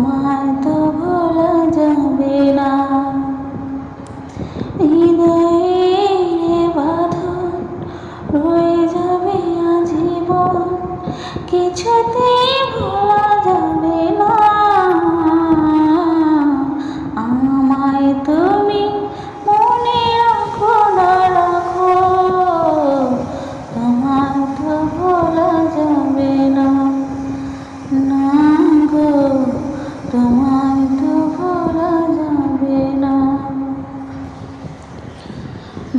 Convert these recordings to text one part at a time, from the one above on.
তোমায় তো ভোলা যাবে না। হৃদয়ের বাঁধন রয়ে যাবে আজীবন, কিছুতেই ভোলা যাবে না। আমায় তুমি মনে রাখো না রাখো, তোমায় তো ভোলা যাবে না। না গো, তোমায় তো ভোলা যাবে না।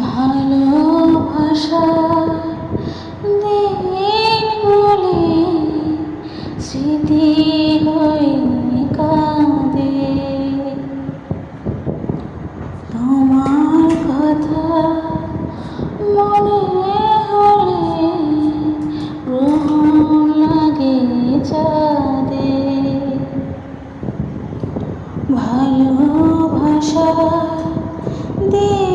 ভালোবাসা দিনগুলি স্মৃতি হয়ে কাঁদে, তোমার কথা মনে হলে গ্রহণ লাগে চাঁদে। ভালোবাসা দিয়ে